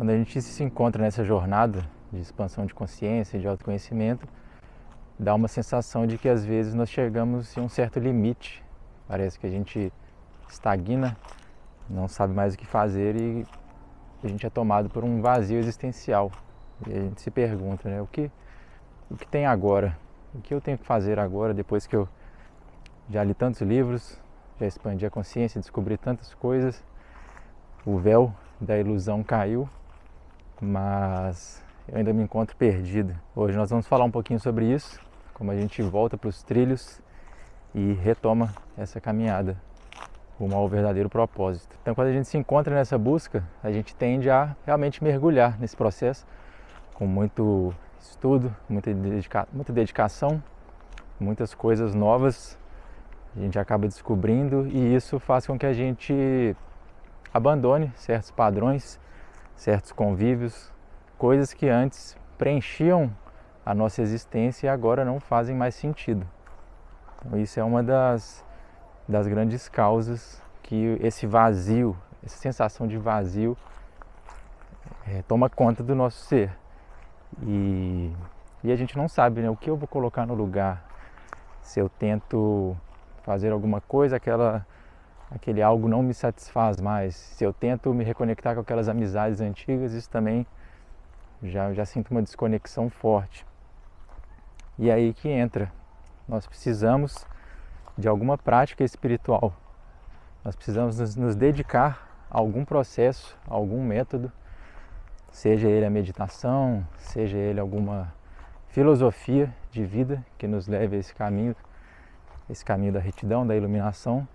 Quando a gente se encontra nessa jornada de expansão de consciência, de autoconhecimento, dá uma sensação de que às vezes nós chegamos em um certo limite. Parece que a gente estagna, não sabe mais o que fazer e a gente é tomado por um vazio existencial. E a gente se pergunta, né, o que tem agora? O que eu tenho que fazer agora, depois que eu já li tantos livros, já expandi a consciência, descobri tantas coisas, o véu da ilusão caiu, mas eu ainda me encontro perdido. Hoje nós vamos falar um pouquinho sobre isso, como a gente volta para os trilhos e retoma essa caminhada rumo ao verdadeiro propósito. Então, quando a gente se encontra nessa busca, a gente tende a realmente mergulhar nesse processo com muito estudo, muita dedicação, muitas coisas novas a gente acaba descobrindo, e isso faz com que a gente abandone certos padrões, certos convívios, coisas que antes preenchiam a nossa existência e agora não fazem mais sentido. Então, isso é uma das grandes causas que esse vazio, essa sensação de vazio toma conta do nosso ser. E a gente não sabe, né, o que eu vou colocar no lugar. Se eu tento fazer alguma coisa, aquele algo não me satisfaz mais. Se eu tento me reconectar com aquelas amizades antigas, isso também já sinto uma desconexão forte. E aí que entra. Nós precisamos de alguma prática espiritual. Nós precisamos nos dedicar a algum processo, a algum método, seja ele a meditação, seja ele alguma filosofia de vida que nos leve a esse caminho da retidão, da iluminação.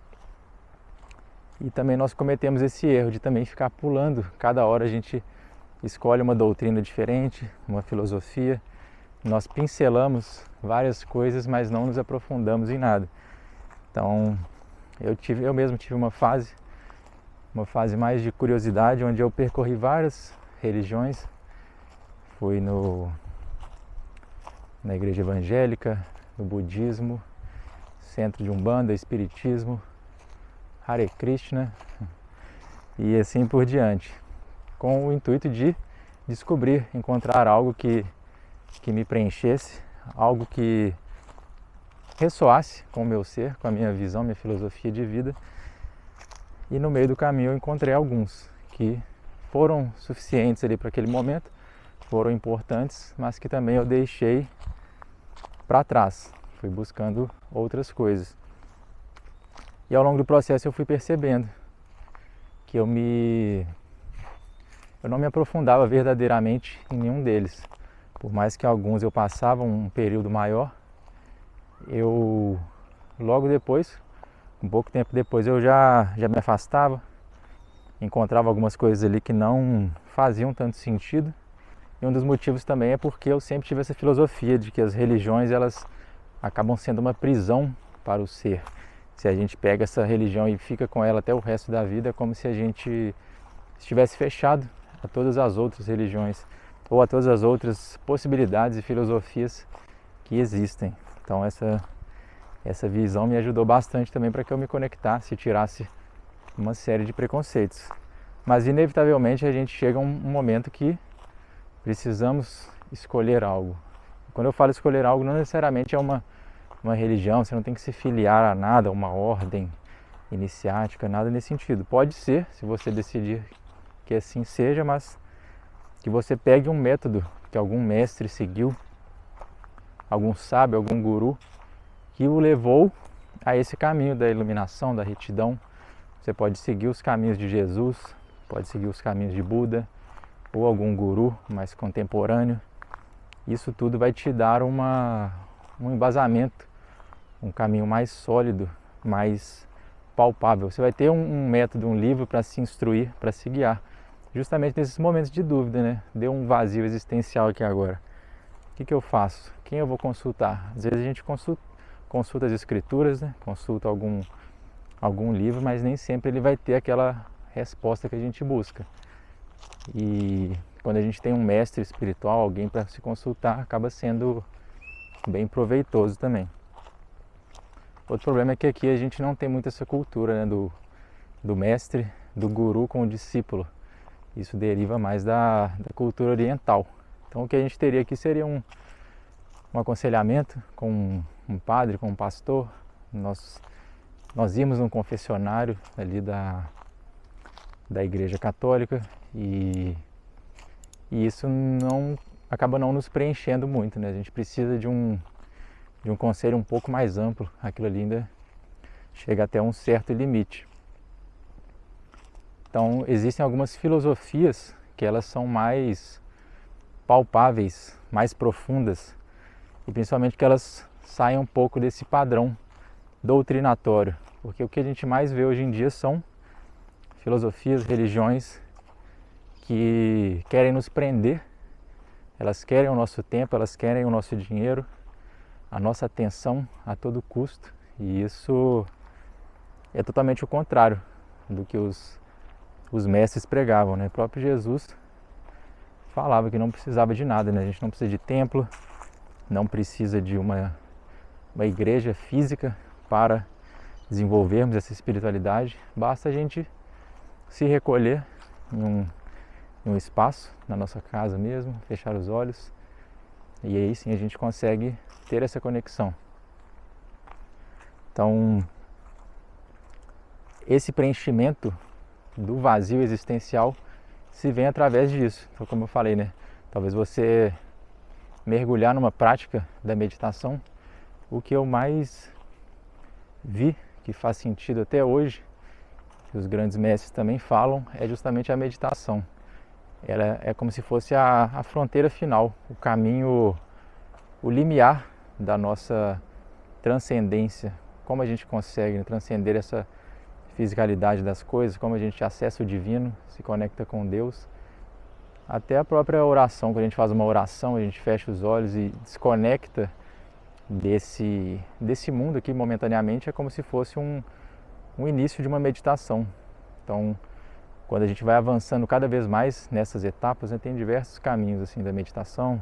E também nós cometemos esse erro de também ficar pulando. Cada hora a gente escolhe uma doutrina diferente, uma filosofia. Nós pincelamos várias coisas, mas não nos aprofundamos em nada. Então, eu mesmo tive uma fase mais de curiosidade, onde eu percorri várias religiões. Fui na igreja evangélica, no budismo, centro de Umbanda, espiritismo, Hare Krishna e assim por diante, com o intuito de descobrir, encontrar algo que me preenchesse, algo que ressoasse com o meu ser, com a minha visão, minha filosofia de vida. E no meio do caminho eu encontrei alguns que foram suficientes ali para aquele momento, foram importantes, mas que também eu deixei para trás. Fui buscando outras coisas. E ao longo do processo eu fui percebendo que eu não me aprofundava verdadeiramente em nenhum deles. Por mais que alguns eu passava um período maior, eu logo depois, um pouco tempo depois, eu já me afastava, encontrava algumas coisas ali que não faziam tanto sentido. E um dos motivos também é porque eu sempre tive essa filosofia de que as religiões, elas acabam sendo uma prisão para o ser. Se a gente pega essa religião e fica com ela até o resto da vida, é como se a gente estivesse fechado a todas as outras religiões ou a todas as outras possibilidades e filosofias que existem. Então essa visão me ajudou bastante também para que eu me conectasse e tirasse uma série de preconceitos. Mas inevitavelmente a gente chega a um momento que precisamos escolher algo. Quando eu falo escolher algo, não necessariamente é uma religião, você não tem que se filiar a nada, a uma ordem iniciática, nada nesse sentido. Pode ser, se você decidir que assim seja, mas que você pegue um método que algum mestre seguiu, algum sábio, algum guru, que o levou a esse caminho da iluminação, da retidão. Você pode seguir os caminhos de Jesus, pode seguir os caminhos de Buda, ou algum guru mais contemporâneo. Isso tudo vai te dar um embasamento, um caminho mais sólido, mais palpável. Você vai ter um método, um livro para se instruir, para se guiar, justamente nesses momentos de dúvida, né? Deu um vazio existencial aqui agora. O que eu faço? Quem eu vou consultar? Às vezes a gente consulta as escrituras, né? Consulta algum livro, mas nem sempre ele vai ter aquela resposta que a gente busca. E quando a gente tem um mestre espiritual, alguém para se consultar, acaba sendo bem proveitoso também. Outro problema é que aqui a gente não tem muito essa cultura, né, do mestre, do guru com o discípulo. Isso deriva mais da cultura oriental. Então o que a gente teria aqui seria um aconselhamento com um padre, com um pastor. Nós íamos num confessionário ali da Igreja Católica e isso acaba não nos preenchendo muito, né? A gente precisa de um conselho um pouco mais amplo. Aquilo ali ainda chega até um certo limite. Então existem algumas filosofias que elas são mais palpáveis, mais profundas, e principalmente que elas saem um pouco desse padrão doutrinatório, porque o que a gente mais vê hoje em dia são filosofias, religiões que querem nos prender, elas querem o nosso tempo, elas querem o nosso dinheiro, a nossa atenção a todo custo, e isso é totalmente o contrário do que os mestres pregavam, né? O próprio Jesus falava que não precisava de nada, né? A gente não precisa de templo, não precisa de uma igreja física para desenvolvermos essa espiritualidade, basta a gente se recolher em um espaço, na nossa casa mesmo, fechar os olhos, e aí sim a gente consegue ter essa conexão. Então, esse preenchimento do vazio existencial se vem através disso. Então, como eu falei, né? Talvez você mergulhar numa prática da meditação, o que eu mais vi que faz sentido até hoje, que os grandes mestres também falam, é justamente a meditação. Ela é como se fosse a fronteira final, o caminho, o limiar da nossa transcendência. Como a gente consegue, né, transcender essa fisicalidade das coisas, como a gente acessa o divino, se conecta com Deus. Até a própria oração, quando a gente faz uma oração, a gente fecha os olhos e desconecta desse mundo aqui momentaneamente, é como se fosse um início de uma meditação. Então, quando a gente vai avançando cada vez mais nessas etapas, né, tem diversos caminhos assim da meditação,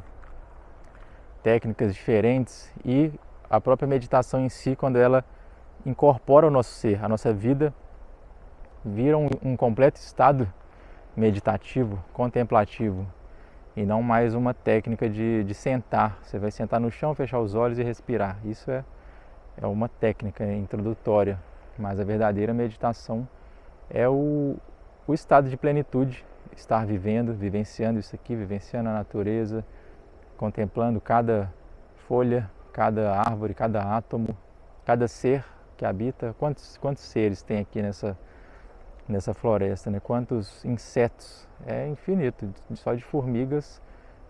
técnicas diferentes, e a própria meditação em si, quando ela incorpora o nosso ser, a nossa vida vira um completo estado meditativo, contemplativo, e não mais uma técnica de sentar. Você vai sentar no chão, fechar os olhos e respirar. Isso é uma técnica introdutória, mas a verdadeira meditação é o estado de plenitude, estar vivendo, vivenciando isso aqui, vivenciando a natureza, contemplando cada folha, cada árvore, cada átomo, cada ser que habita. Quantos seres tem aqui nessa floresta, né? Quantos insetos? É infinito. Só de formigas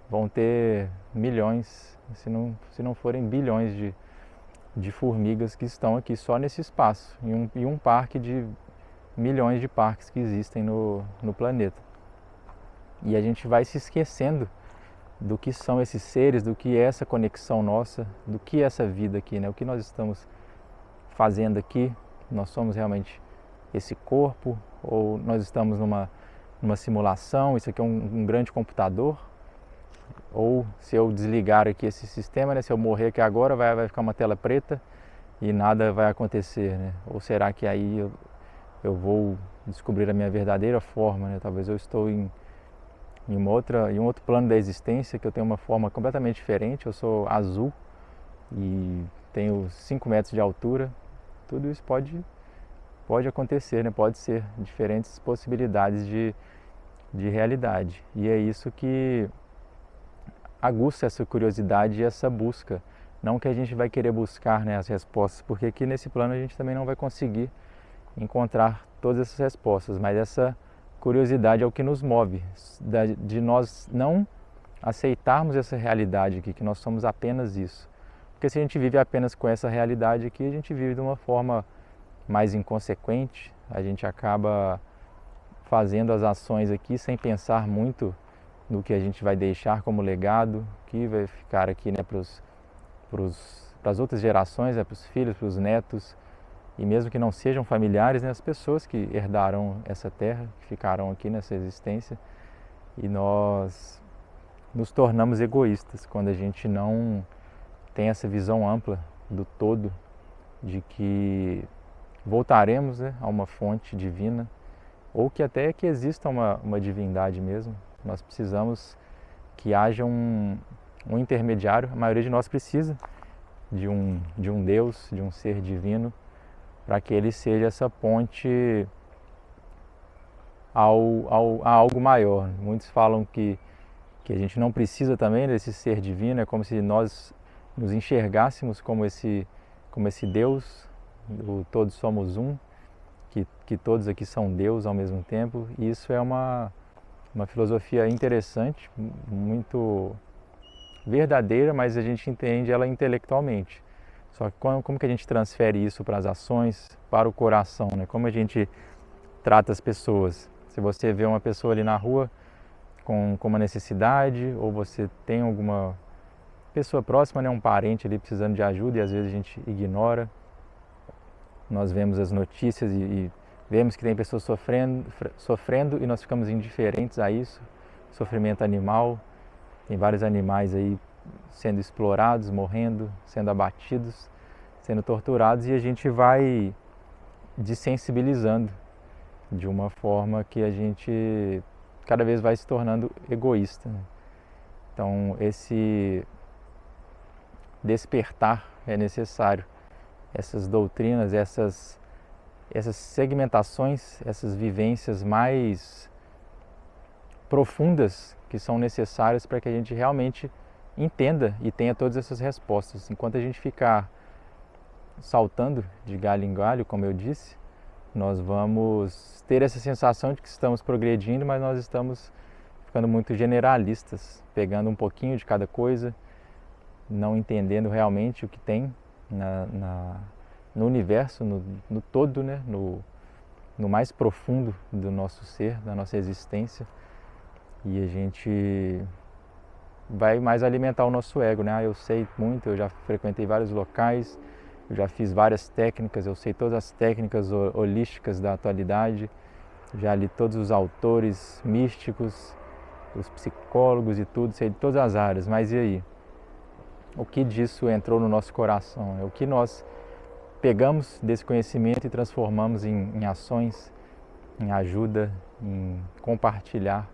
vão ter milhões, se não forem bilhões de formigas que estão aqui só nesse espaço, em um parque de milhões de parques que existem no planeta. E a gente vai se esquecendo do que são esses seres, do que é essa conexão nossa, do que é essa vida aqui, né? O que nós estamos fazendo aqui. Nós somos realmente esse corpo, ou nós estamos numa simulação, isso aqui é um grande computador, ou se eu desligar aqui esse sistema, né, se eu morrer aqui agora, vai ficar uma tela preta e nada vai acontecer, né? Ou será que aí eu vou descobrir a minha verdadeira forma, né? Talvez eu estou em um outro plano da existência, que eu tenho uma forma completamente diferente, eu sou azul e tenho 5 metros de altura. Tudo isso pode acontecer, né? Pode ser diferentes possibilidades de realidade. E é isso que aguça essa curiosidade e essa busca. Não que a gente vai querer buscar, né, as respostas, porque aqui nesse plano a gente também não vai conseguir encontrar todas essas respostas, mas essa curiosidade é o que nos move, de nós não aceitarmos essa realidade aqui, que nós somos apenas isso. Porque se a gente vive apenas com essa realidade aqui, a gente vive de uma forma mais inconsequente, a gente acaba fazendo as ações aqui sem pensar muito no que a gente vai deixar como legado, que vai ficar aqui, né, para as outras gerações, né, para os filhos, para os netos, e mesmo que não sejam familiares, né, as pessoas que herdarão essa terra, que ficarão aqui nessa existência. E nós nos tornamos egoístas quando a gente não tem essa visão ampla do todo, de que voltaremos, né, a uma fonte divina ou que até que exista uma divindade mesmo. Nós precisamos que haja um intermediário. A maioria de nós precisa de um Deus, de um ser divino, para que ele seja essa ponte a algo maior. Muitos falam que a gente não precisa também desse ser divino, é como se nós nos enxergássemos como esse Deus, todos somos um, que todos aqui são Deus ao mesmo tempo. E isso é uma filosofia interessante, muito verdadeira, mas a gente entende ela intelectualmente. Só que como que a gente transfere isso para as ações, para o coração, né? Como a gente trata as pessoas? Se você vê uma pessoa ali na rua com uma necessidade, ou você tem alguma pessoa próxima, né, um parente ali precisando de ajuda, e às vezes a gente ignora. Nós vemos as notícias e vemos que tem pessoas sofrendo e nós ficamos indiferentes a isso. Sofrimento animal, tem vários animais aí sendo explorados, morrendo, sendo abatidos, sendo torturados, e a gente vai desensibilizando de uma forma que a gente cada vez vai se tornando egoísta, né? Então esse despertar é necessário. Essas doutrinas, essas segmentações, essas vivências mais profundas que são necessárias para que a gente realmente entenda e tenha todas essas respostas. Enquanto a gente ficar saltando de galho em galho, como eu disse, nós vamos ter essa sensação de que estamos progredindo, mas nós estamos ficando muito generalistas, pegando um pouquinho de cada coisa, não entendendo realmente o que tem no universo, no todo, né? no mais profundo do nosso ser, da nossa existência. E a gente vai mais alimentar o nosso ego, né? Eu sei muito, eu já frequentei vários locais, eu já fiz várias técnicas, eu sei todas as técnicas holísticas da atualidade, já li todos os autores místicos, os psicólogos e tudo, sei de todas as áreas, mas e aí? O que disso entrou no nosso coração? O que nós pegamos desse conhecimento e transformamos em ações, em ajuda, em compartilhar?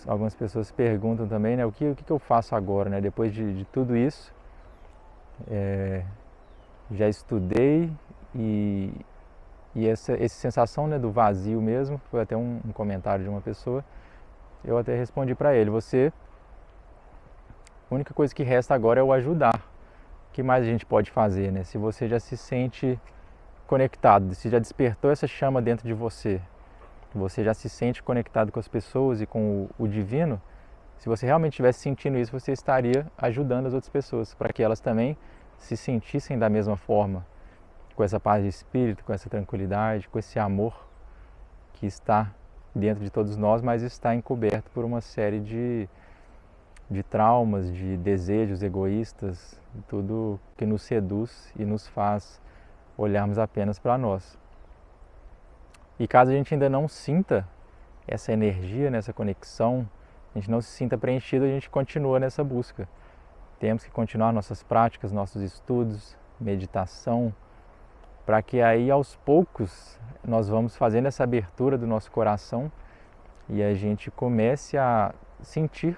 Algumas pessoas perguntam também, né, o que eu faço agora, né, depois de tudo isso. Já estudei e essa sensação, né, do vazio mesmo, foi até um comentário de uma pessoa, eu até respondi para ele, a única coisa que resta agora é o ajudar. O que mais a gente pode fazer, né? Se você já se sente conectado, se já despertou essa chama dentro de você, você já se sente conectado com as pessoas e com o divino, se você realmente estivesse sentindo isso, você estaria ajudando as outras pessoas, para que elas também se sentissem da mesma forma, com essa paz de espírito, com essa tranquilidade, com esse amor que está dentro de todos nós, mas está encoberto por uma série de traumas, de desejos egoístas, tudo que nos seduz e nos faz olharmos apenas para nós. E caso a gente ainda não sinta essa energia, nessa conexão, a gente não se sinta preenchido, a gente continua nessa busca. Temos que continuar nossas práticas, nossos estudos, meditação, para que aí aos poucos nós vamos fazendo essa abertura do nosso coração e a gente comece a sentir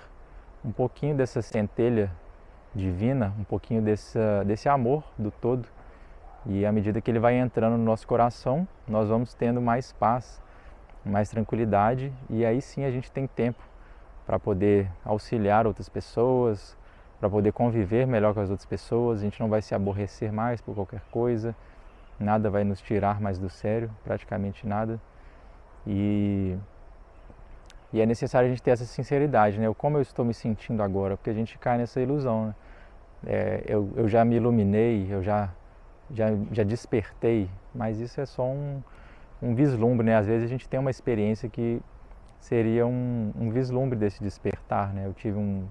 um pouquinho dessa centelha divina, um pouquinho desse amor do todo. E à medida que ele vai entrando no nosso coração, nós vamos tendo mais paz, mais tranquilidade, e aí sim a gente tem tempo para poder auxiliar outras pessoas, para poder conviver melhor com as outras pessoas. A gente não vai se aborrecer mais por qualquer coisa, nada vai nos tirar mais do sério, praticamente nada. E é necessário a gente ter essa sinceridade, né? Como eu estou me sentindo agora, porque a gente cai nessa ilusão, né? Eu já me iluminei, eu já despertei, mas isso é só um vislumbre, né? Às vezes a gente tem uma experiência que seria um vislumbre desse despertar, né? Eu tive um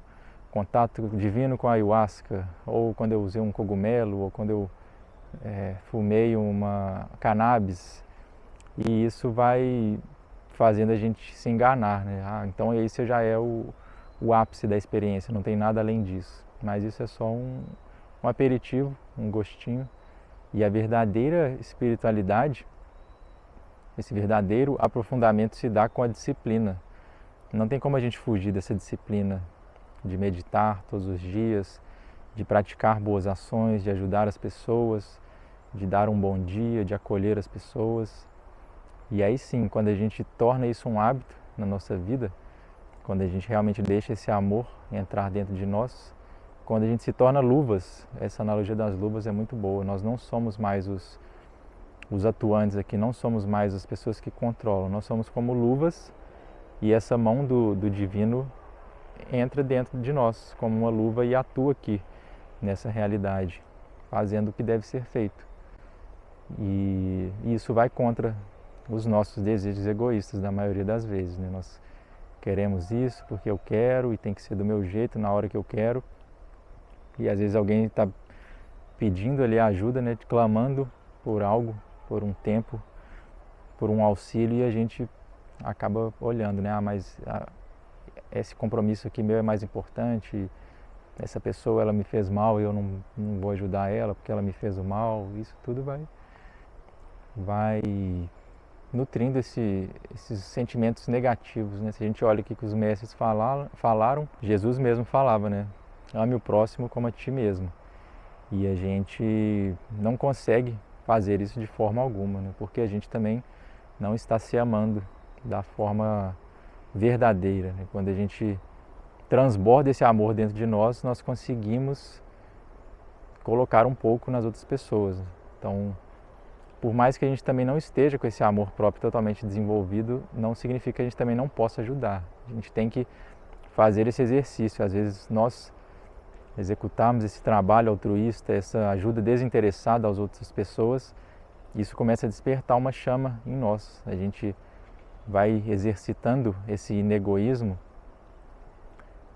contato divino com a ayahuasca, ou quando eu usei um cogumelo, ou quando eu fumei uma cannabis, e isso vai fazendo a gente se enganar, né? Então esse já é o ápice da experiência, não tem nada além disso. Mas isso é só um aperitivo, um gostinho. E a verdadeira espiritualidade, esse verdadeiro aprofundamento se dá com a disciplina. Não tem como a gente fugir dessa disciplina de meditar todos os dias, de praticar boas ações, de ajudar as pessoas, de dar um bom dia, de acolher as pessoas. E aí sim, quando a gente torna isso um hábito na nossa vida, quando a gente realmente deixa esse amor entrar dentro de nós, quando a gente se torna luvas, essa analogia das luvas é muito boa. Nós não somos mais os atuantes aqui, não somos mais as pessoas que controlam, nós somos como luvas e essa mão do divino entra dentro de nós como uma luva e atua aqui nessa realidade, fazendo o que deve ser feito. E isso vai contra os nossos desejos egoístas da maioria das vezes, né? Nós queremos isso porque eu quero e tem que ser do meu jeito, na hora que eu quero. E às vezes alguém está pedindo ali ajuda, né? Clamando por algo, por um tempo, por um auxílio e a gente acaba olhando, né? Mas esse compromisso aqui meu é mais importante, essa pessoa ela me fez mal e eu não vou ajudar ela porque ela me fez o mal. Isso tudo vai nutrindo esses sentimentos negativos, né? Se a gente olha aqui que os mestres falaram, Jesus mesmo falava, né? Ame o próximo como a ti mesmo. E a gente não consegue fazer isso de forma alguma, né? Porque a gente também não está se amando da forma verdadeira, né? Quando a gente transborda esse amor dentro de nós, nós conseguimos colocar um pouco nas outras pessoas. Então, por mais que a gente também não esteja com esse amor próprio totalmente desenvolvido, não significa que a gente também não possa ajudar. A gente tem que fazer esse exercício. Às vezes nós executarmos esse trabalho altruísta, essa ajuda desinteressada às outras pessoas, isso começa a despertar uma chama em nós. A gente vai exercitando esse inegoísmo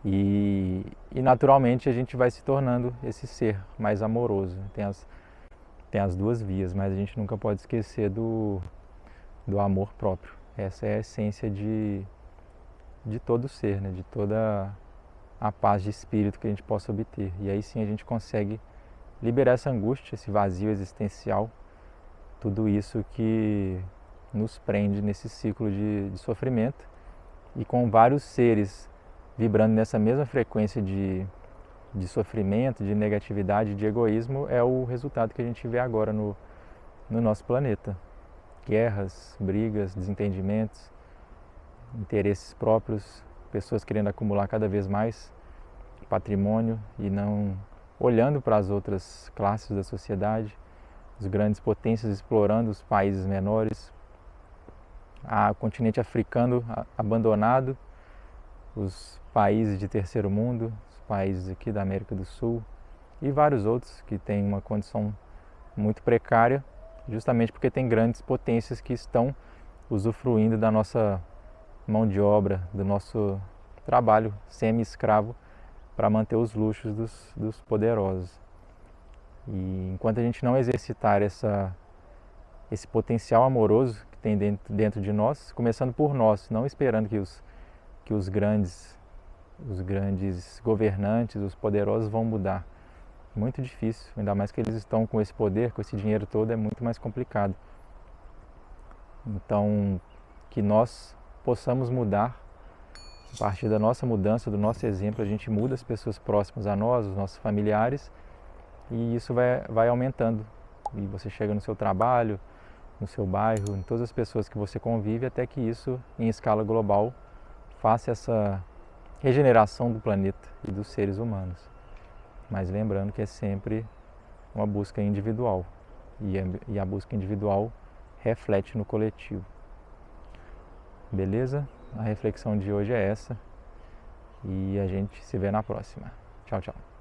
e naturalmente a gente vai se tornando esse ser mais amoroso. Tem as duas vias, mas a gente nunca pode esquecer do amor próprio. Essa é a essência de todo ser, né? De toda a paz de espírito que a gente possa obter. E aí sim a gente consegue liberar essa angústia, esse vazio existencial, tudo isso que nos prende nesse ciclo de sofrimento. E com vários seres vibrando nessa mesma frequência de sofrimento, de negatividade, de egoísmo, é o resultado que a gente vê agora no nosso planeta. Guerras, brigas, desentendimentos, interesses próprios, pessoas querendo acumular cada vez mais patrimônio e não olhando para as outras classes da sociedade, as grandes potências explorando os países menores, o continente africano abandonado, os países de terceiro mundo, os países aqui da América do Sul e vários outros que têm uma condição muito precária, justamente porque tem grandes potências que estão usufruindo da nossa mão de obra, do nosso trabalho semi-escravo para manter os luxos dos poderosos. E enquanto a gente não exercitar esse potencial amoroso que tem dentro de nós, começando por nós, não esperando que os grandes governantes, os poderosos vão mudar. Muito difícil, ainda mais que eles estão com esse poder, com esse dinheiro todo, é muito mais complicado. Então, que nós possamos mudar, a partir da nossa mudança, do nosso exemplo, a gente muda as pessoas próximas a nós, os nossos familiares, e isso vai aumentando. E você chega no seu trabalho, no seu bairro, em todas as pessoas que você convive, até que isso, em escala global, faça essa regeneração do planeta e dos seres humanos. Mas lembrando que é sempre uma busca individual, e a busca individual reflete no coletivo. Beleza? A reflexão de hoje é essa, e a gente se vê na próxima. Tchau, tchau.